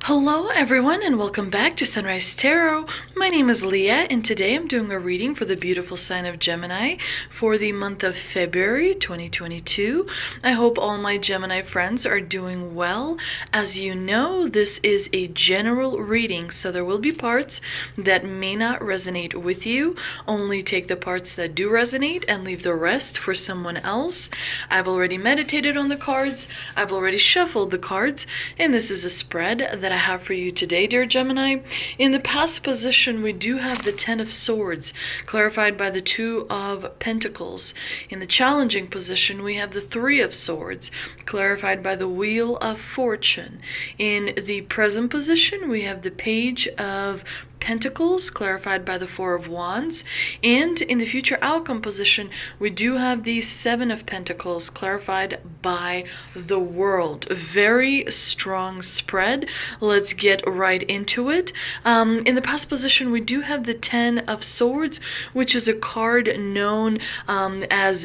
Hello everyone and welcome back to Sunrise Tarot. My name is Leah and today I'm doing a reading for the beautiful sign of Gemini for the month of February 2022. I hope all my Gemini friends are doing well. As you know, this is a general reading, so there will be parts that may not resonate with you. Only take the parts that do resonate and leave the rest for someone else. I've already meditated on the cards, I've already shuffled the cards, and this is a spread that I have for you today, dear Gemini. In the past position, we do have the Ten of Swords, clarified by the Two of Pentacles. In the challenging position, we have the Three of Swords, clarified by the Wheel of Fortune. In the present position, we have the Page of Pentacles, clarified by the Four of Wands. And in the future outcome position, we do have the Seven of Pentacles, clarified by the World. Very strong spread. Let's get right into it. In the past position, we do have the Ten of Swords, which is a card known as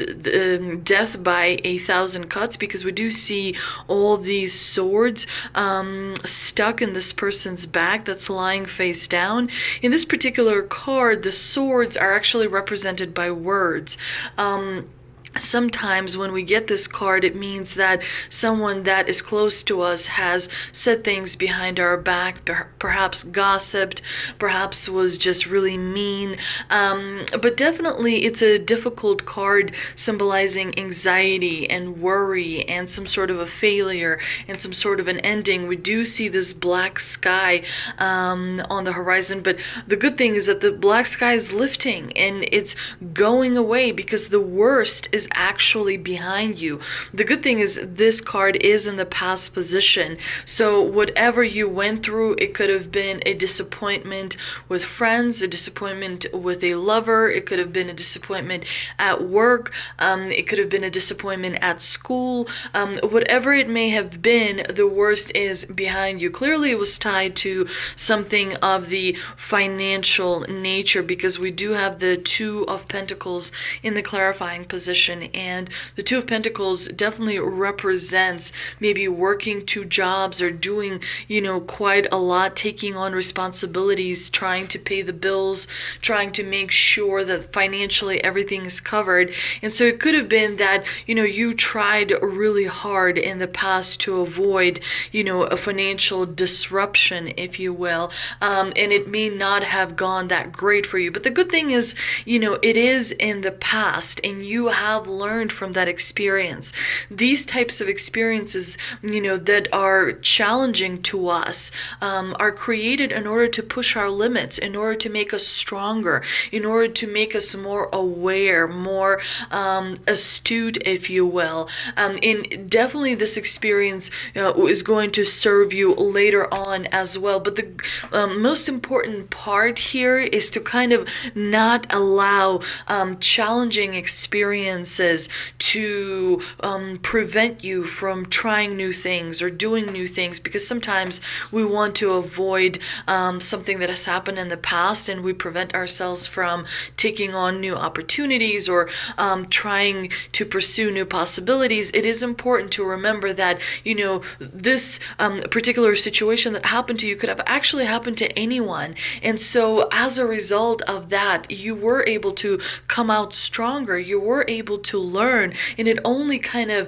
Death by a Thousand Cuts, because we do see all these swords stuck in this person's back that's lying face down. In this particular card, the swords are actually represented by words. Sometimes when we get this card, it means that someone that is close to us has said things behind our back, perhaps gossiped, perhaps was just really mean. But definitely it's a difficult card symbolizing anxiety and worry and some sort of a failure and some sort of an ending. We do see this black sky on the horizon, but the good thing is that the black sky is lifting and it's going away because the worst is actually behind you. The good thing is this card is in the past position, so whatever you went through, it could have been a disappointment with friends, a disappointment with a lover, it could have been a disappointment at work, it could have been a disappointment at school, whatever it may have been, the worst is behind you. Clearly it was tied to something of the financial nature, because we do have the Two of Pentacles in the clarifying position, and the Two of Pentacles definitely represents maybe working two jobs or doing, quite a lot, taking on responsibilities, trying to pay the bills, trying to make sure that financially everything is covered. And so it could have been that, you tried really hard in the past to avoid, a financial disruption, if you will, and it may not have gone that great for you. But the good thing is, it is in the past and you have learned from that experience. These types of experiences, that are challenging to us, are created in order to push our limits, in order to make us stronger, in order to make us more aware, more astute, if you will. And definitely this experience is going to serve you later on as well. But the most important part here is to kind of not allow challenging experiences to prevent you from trying new things or doing new things, because sometimes we want to avoid something that has happened in the past, and we prevent ourselves from taking on new opportunities or trying to pursue new possibilities. It is important to remember that this particular situation that happened to you could have actually happened to anyone, and so as a result of that, you were able to come out stronger, you were able to learn, and it only kind of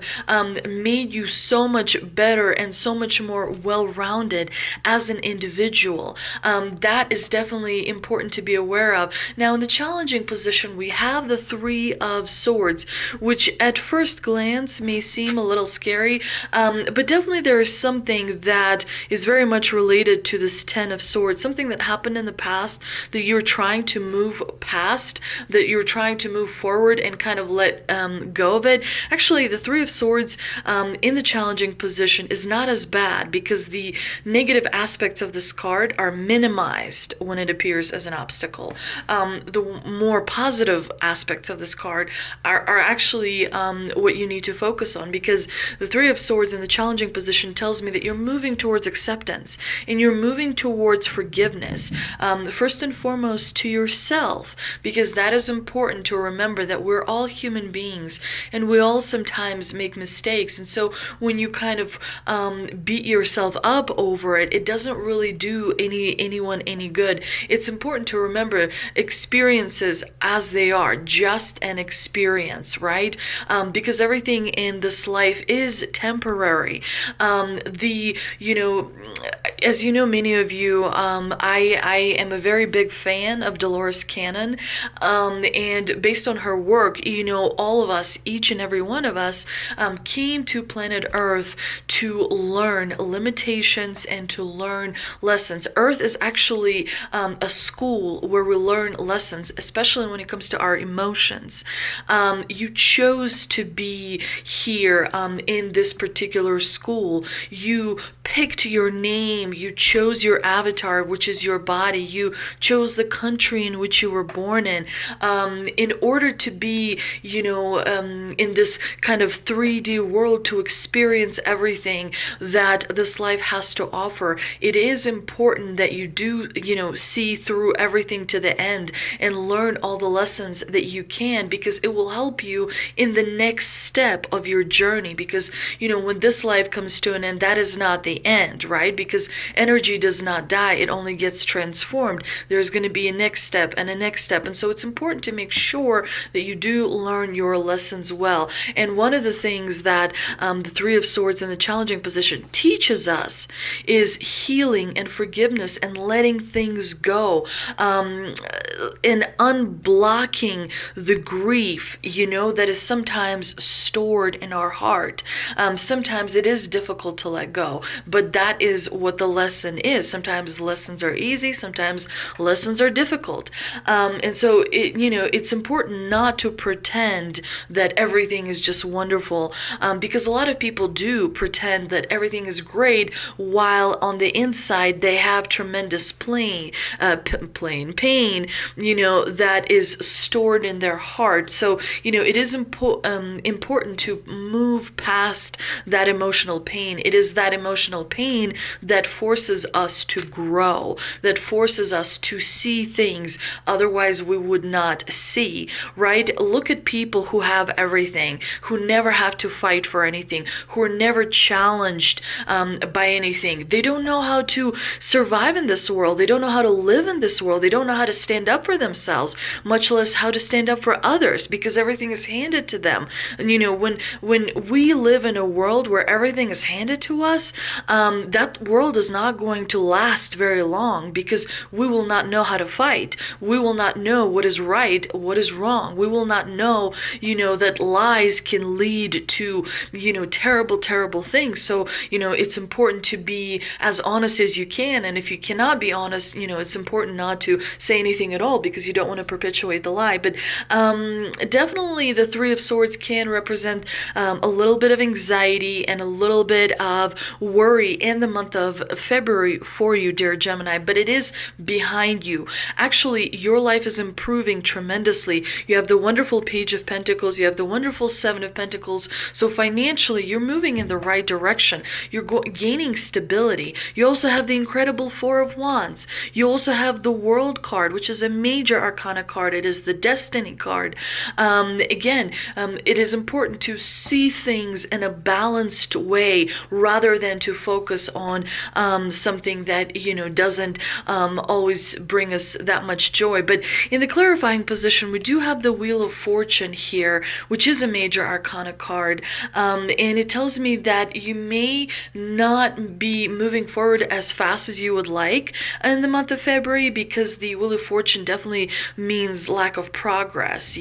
made you so much better and so much more well-rounded as an individual. That is definitely important to be aware of. Now, in the challenging position, we have the Three of Swords, which at first glance may seem a little scary, but definitely there is something that is very much related to this Ten of Swords, something that happened in the past that you're trying to move past, that you're trying to move forward and kind of let go of it. Actually, the Three of Swords in the challenging position is not as bad, because the negative aspects of this card are minimized when it appears as an obstacle. The more positive aspects of this card are actually what you need to focus on, because the Three of Swords in the challenging position tells me that you're moving towards acceptance and you're moving towards forgiveness, first and foremost to yourself, because that is important to remember, that we're all human human beings, and we all sometimes make mistakes. And so when you kind of beat yourself up over it, it doesn't really do anyone any good. It's important to remember experiences as they are, just an experience, right? Because everything in this life is temporary. As you know, many of you, I am a very big fan of Dolores Cannon, and based on her work, all of us, each and every one of us, came to planet Earth to learn limitations and to learn lessons. Earth is actually a school where we learn lessons, especially when it comes to our emotions. You chose to be here in this particular school. You picked your name. You chose your avatar, which is your body. You chose the country in which you were born in order to be, in this kind of 3D world, to experience everything that this life has to offer. It is important that you do, see through everything to the end and learn all the lessons that you can, because it will help you in the next step of your journey. Because, when this life comes to an end, that is not the end, right? Because energy does not die, it only gets transformed. There's going to be a next step and a next step. And so it's important to make sure that you do learn your lessons well. And one of the things that the Three of Swords in the challenging position teaches us is healing and forgiveness and letting things go, and unblocking the grief, that is sometimes stored in our heart. Sometimes it is difficult to let go, but that is what the lesson is. Sometimes lessons are easy, sometimes lessons are difficult. And so it's important not to pretend that everything is just wonderful, because a lot of people do pretend that everything is great while on the inside they have tremendous pain, that is stored in their heart. So, it is important to move past that emotional pain. It is that emotional pain that forces us to grow, that forces us to see things otherwise we would not see, right? Look at people who have everything, who never have to fight for anything, who are never challenged by anything. They don't know how to survive in this world. They don't know how to live in this world. They don't know how to stand up for themselves, much less how to stand up for others, because everything is handed to them. And when we live in a world where everything is handed to us, that world is not going to last very long, because we will not know how to fight. We will not know what is right, what is wrong. We will not know, that lies can lead to, terrible, terrible things. So, it's important to be as honest as you can. And if you cannot be honest, it's important not to say anything at all, because you don't want to perpetuate the lie. But definitely the Three of Swords can represent a little bit of anxiety and a little bit of worry in the month of February for you, dear Gemini, but it is behind you. Actually, your life is improving tremendously. You have the wonderful Page of Pentacles, you have the wonderful Seven of Pentacles. So financially, you're moving in the right direction. You're gaining stability. You also have the incredible Four of Wands. You also have the World card, which is a major arcana card. It is the Destiny card. It is important to see things in a balanced way rather than to focus on something that doesn't always bring us that much joy. But in the clarifying position, we do have the Wheel of Fortune here, which is a major arcana card, and it tells me that you may not be moving forward as fast as you would like in the month of February, because the Wheel of Fortune definitely means lack of progress,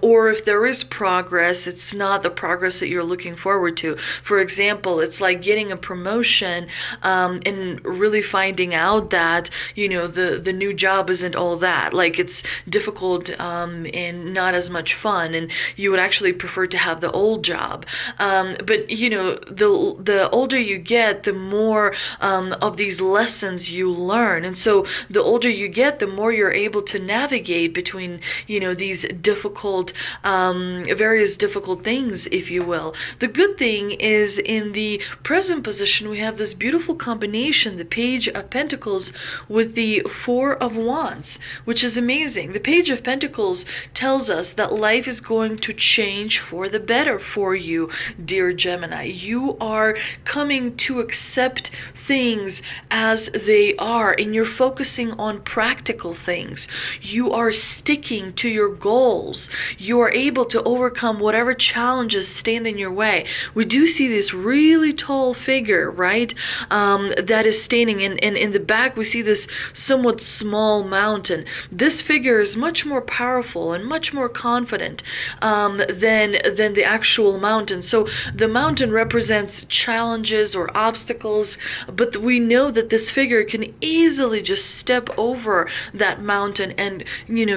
or if there is progress, it's not the progress that you're looking forward to. For example, it's like getting a promotion and really finding out that the new job isn't all that. Like, it's difficult and not as much fun, and you would actually prefer to have the old job. But the older you get, the more of these lessons you learn, and so the older you get, the more you're able to navigate between these difficult, various difficult things, if you will. The good thing is, in the present position, we have this beautiful beautiful combination, the Page of Pentacles with the Four of Wands, which is amazing. The Page of Pentacles tells us that life is going to change for the better for you, dear Gemini. You are coming to accept things as they are, and you're focusing on practical things. You are sticking to your goals. You are able to overcome whatever challenges stand in your way. We do see this really tall figure, right? That is standing, and in the back we see this somewhat small mountain. This figure is much more powerful and much more confident than the actual mountain. So the mountain represents challenges or obstacles, but we know that this figure can easily just step over that mountain and,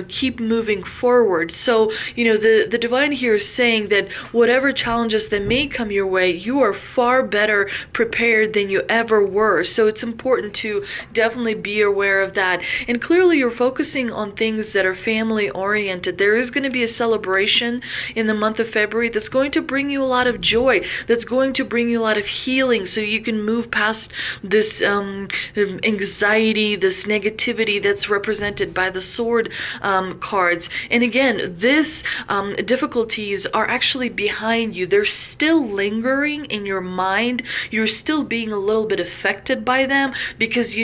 keep moving forward. So, the divine here is saying that whatever challenges that may come your way, you are far better prepared than you ever were. So it's important to definitely be aware of that. And clearly you're focusing on things that are family oriented. There is going to be a celebration in the month of February that's going to bring you a lot of joy, that's going to bring you a lot of healing, so you can move past this anxiety, this negativity that's represented by the sword cards. And again, this difficulties are actually behind you. They're still lingering in your mind. You're still being a little bit affected by them because,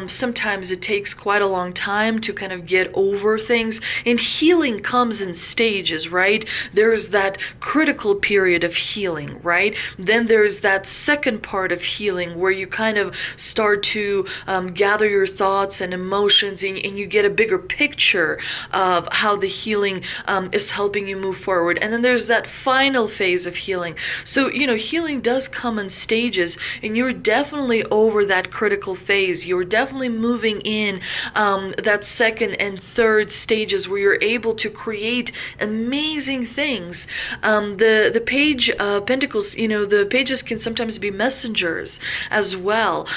sometimes it takes quite a long time to kind of get over things, and healing comes in stages, right? There's that critical period of healing, right? Then there's that second part of healing where you kind of start to gather your thoughts and emotions, and you get a bigger picture of how the healing is helping you move forward. And then there's that final phase of healing. So, healing does come in stages, and you're definitely over that critical phase. You're definitely moving in that second and third stages where you're able to create amazing things. The Page of Pentacles, the pages can sometimes be messengers as well.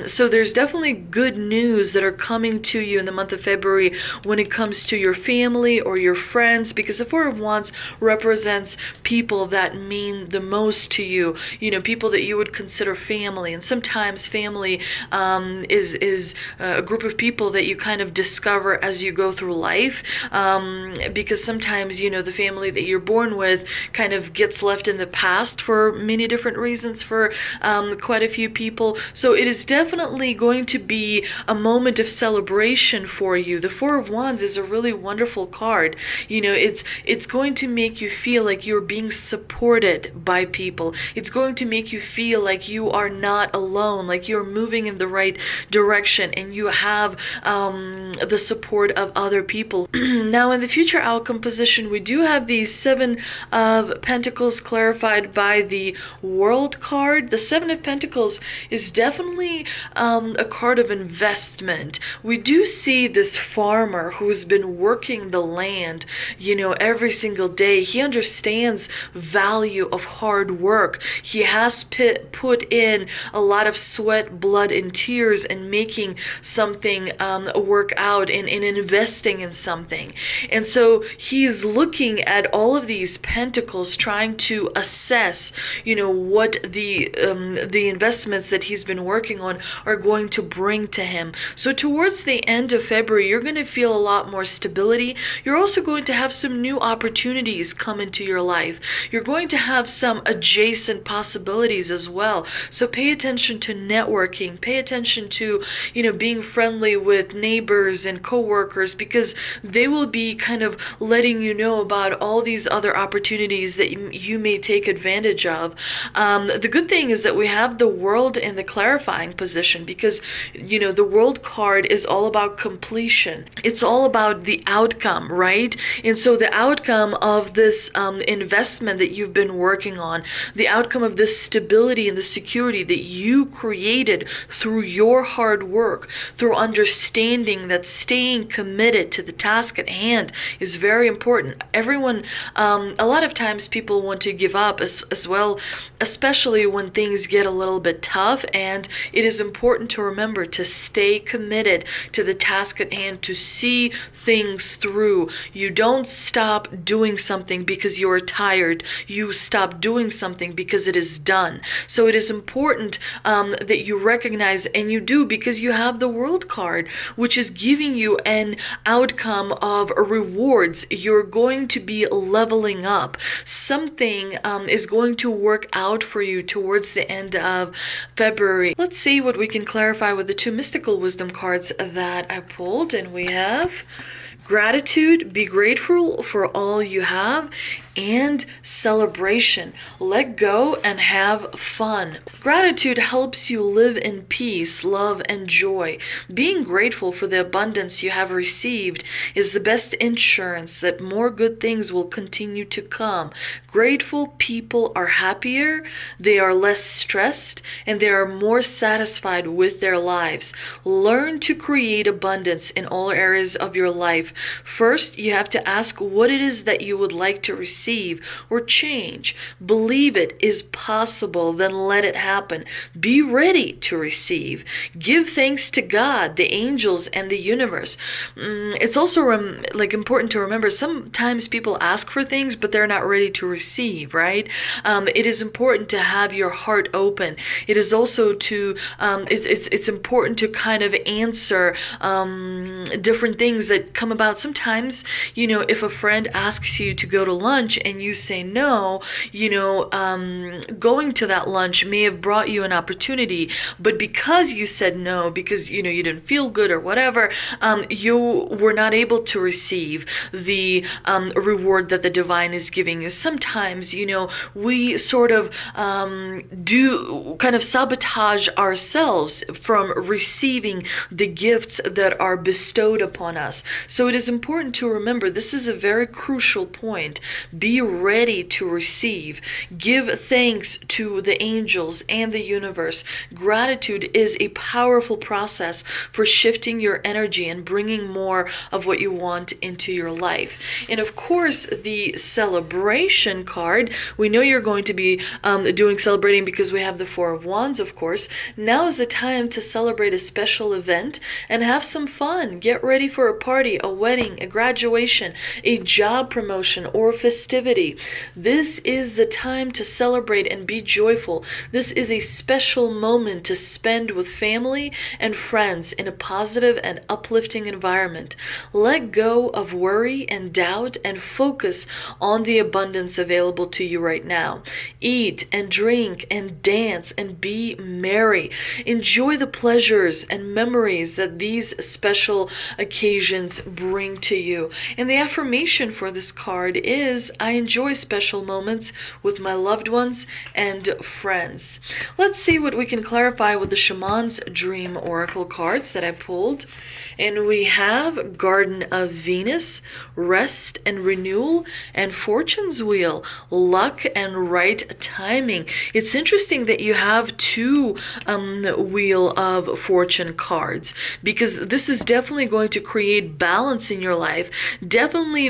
So there's definitely good news that are coming to you in the month of February when it comes to your family or your friends, because the Four of Wands represents people that mean the most to you, people that you would consider family. And sometimes family is a group of people that you kind of discover as you go through life, because sometimes, the family that you're born with kind of gets left in the past for many different reasons for quite a few people. So it is definitely going to be a moment of celebration for you. The Four of Wands is a really wonderful card. It's going to make you feel like you're being supported by people. It's going to make you feel like you are not alone, like you're moving in the right direction, and you have the support of other people. Now, in the future outcome position, we do have the Seven of Pentacles clarified by the World card. The Seven of Pentacles is definitely a card of investment. We do see this farmer who's been working the land, every single day. He understands value of hard work. He has put in a lot of sweat, blood, and tears in making something work out, and in investing in something. And so he's looking at all of these pentacles, trying to assess, what the investments that he's been working on are going to bring to him. So towards the end of February, you're going to feel a lot more stability. You're also going to have some new opportunities come into your life. You're going to have some adjacent possibilities as well. So pay attention to networking. Pay attention to, being friendly with neighbors and coworkers, because they will be kind of letting you know about all these other opportunities that you may take advantage of. The good thing is that we have the World in the clarifying position, because, the World card is all about completion. It's all about the outcome, right? And so the outcome of this investment that you've been working on, the outcome of this stability and the security that you created through your hard work, through understanding that staying committed to the task at hand is very important. Everyone, a lot of times people want to give up as well, especially when things get a little bit tough, and it is important to remember to stay committed to the task at hand, to see things through. You don't stop doing something because you're tired. You stop doing something because it is done. So it is important important that you recognize, and you do, because you have the World card, which is giving you an outcome of rewards. You're going to be leveling up. Something is going to work out for you towards the end of February. Let's see what we can clarify with the two mystical wisdom cards that I pulled, and we have gratitude, be grateful for all you have, and celebration. Let go and have fun. Gratitude helps you live in peace, love, and joy. Being grateful for the abundance you have received is the best insurance that more good things will continue to come. Grateful people are happier, they are less stressed, and they are more satisfied with their lives. Learn to create abundance in all areas of your life. First, you have to ask what it is that you would like to receive or change. Believe it is possible, then let it happen. Be ready to receive. Give thanks to God, the angels, and the universe. It's also important to remember, sometimes people ask for things, but they're not ready to receive, right? It is important to have your heart open. It is also it's important to kind of answer different things that come about. Sometimes, if a friend asks you to go to lunch and you say no, going to that lunch may have brought you an opportunity, but because you said no, because you didn't feel good or whatever, you were not able to receive the reward that the divine is giving you. Sometimes, we sort of do kind of sabotage ourselves from receiving the gifts that are bestowed upon us. So it is important to remember, this is a very crucial point. Be ready to receive. Give thanks to the angels and the universe. Gratitude is a powerful process for shifting your energy and bringing more of what you want into your life. And of course, the celebration card, we know you're going to be doing celebrating because we have the Four of Wands, of course. Now is the time to celebrate a special event and have some fun. Get ready for a party, a wedding, a graduation, a job promotion, or festivity. This is the time to celebrate and be joyful. This is a special moment to spend with family and friends in a positive and uplifting environment. Let go of worry and doubt and focus on the abundance available to you right now. Eat and drink and dance and be merry. Enjoy the pleasures and memories that these special occasions bring to you. And the affirmation for this card is, I enjoy special moments with my loved ones and friends. Let's see what we can clarify with the Shaman's Dream Oracle cards that I pulled. And we have Garden of Venus, Rest and Renewal, and Fortune's Wheel, Luck and Right Timing. It's interesting that you have two Wheel of Fortune cards, because this is definitely going to create balance in your life. Definitely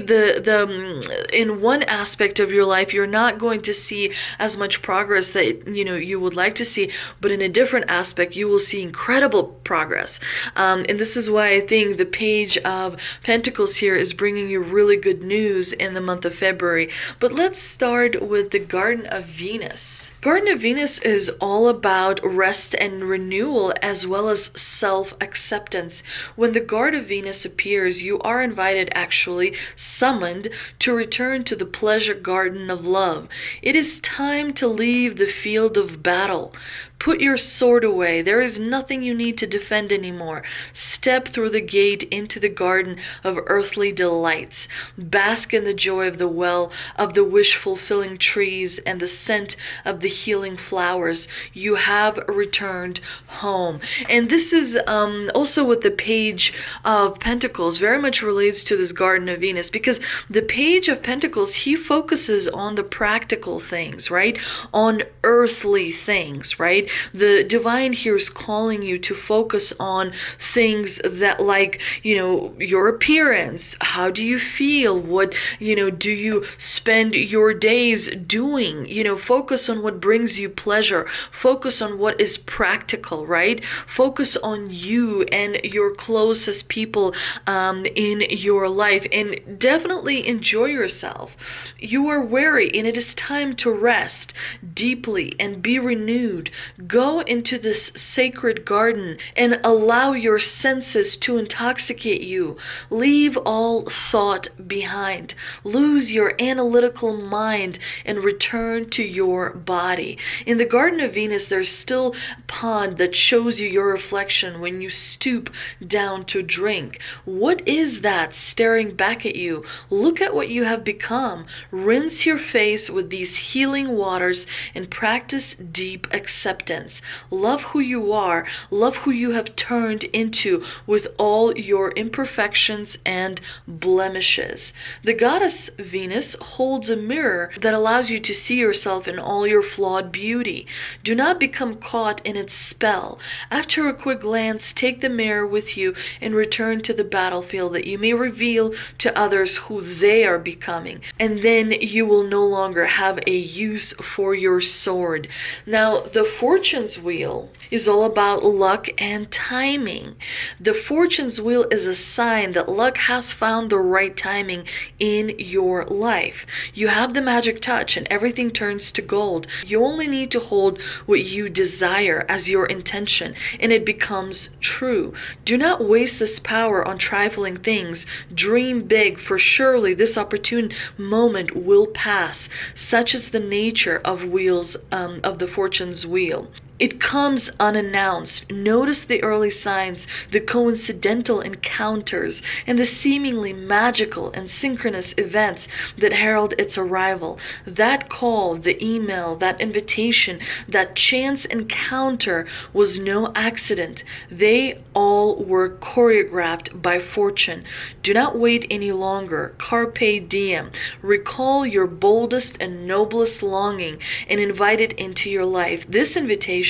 in one aspect of your life, you're not going to see as much progress that you would like to see, but in a different aspect, you will see incredible progress. And this is why I think the Page of Pentacles here is bringing you really good news in the month of February. But let's start with the Garden of Venus. Garden of Venus is all about rest and renewal, as well as self-acceptance. When the Garden of Venus appears, you are invited, actually summoned, to return to the pleasure garden of love. It is time to leave the field of battle. Put your sword away. There is nothing you need to defend anymore. Step through the gate into the garden of earthly delights. Bask in the joy of the well, of the wish-fulfilling trees, and the scent of the healing flowers. You have returned home. And this is also what the Page of Pentacles very much relates to this Garden of Venus, because the Page of Pentacles, he focuses on the practical things, right? On earthly things, right? The divine here is calling you to focus on things that, like, your appearance. How do you feel? What, do you spend your days doing? Focus on what brings you pleasure. Focus on what is practical, right? Focus on you and your closest people in your life, and definitely enjoy yourself. You are weary, and it is time to rest deeply and be renewed. Go into this sacred garden and allow your senses to intoxicate you. Leave all thought behind. Lose your analytical mind and return to your body. In the Garden of Venus, there's still a pond that shows you your reflection when you stoop down to drink. What is that staring back at you? Look at what you have become. Rinse your face with these healing waters and practice deep acceptance. Love who you are. Love who you have turned into with all your imperfections and blemishes. The goddess Venus holds a mirror that allows you to see yourself in all your flawed beauty. Do not become caught in its spell. After a quick glance, take the mirror with you and return to the battlefield that you may reveal to others who they are becoming. And then you will no longer have a use for your sword. Now, the fortune's wheel is all about luck and timing. The fortune's wheel is a sign that luck has found the right timing in your life. You have the magic touch and everything turns to gold. You only need to hold what you desire as your intention and it becomes true. Do not waste this power on trifling things. Dream big, for surely this opportune moment will pass. Such is the nature of the fortune's wheel. It comes unannounced. Notice the early signs, the coincidental encounters, and the seemingly magical and synchronous events that herald its arrival. That call, the email, that invitation, that chance encounter was no accident. They all were choreographed by fortune. Do not wait any longer. Carpe diem. Recall your boldest and noblest longing and invite it into your life. This invitation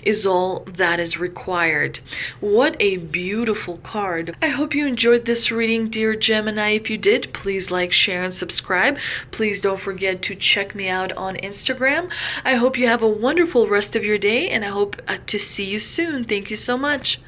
is all that is required. What a beautiful card. I hope you enjoyed this reading, dear Gemini. If you did, please like, share, and subscribe. Please don't forget to check me out on Instagram. I hope you have a wonderful rest of your day, and I hope to see you soon. Thank you so much.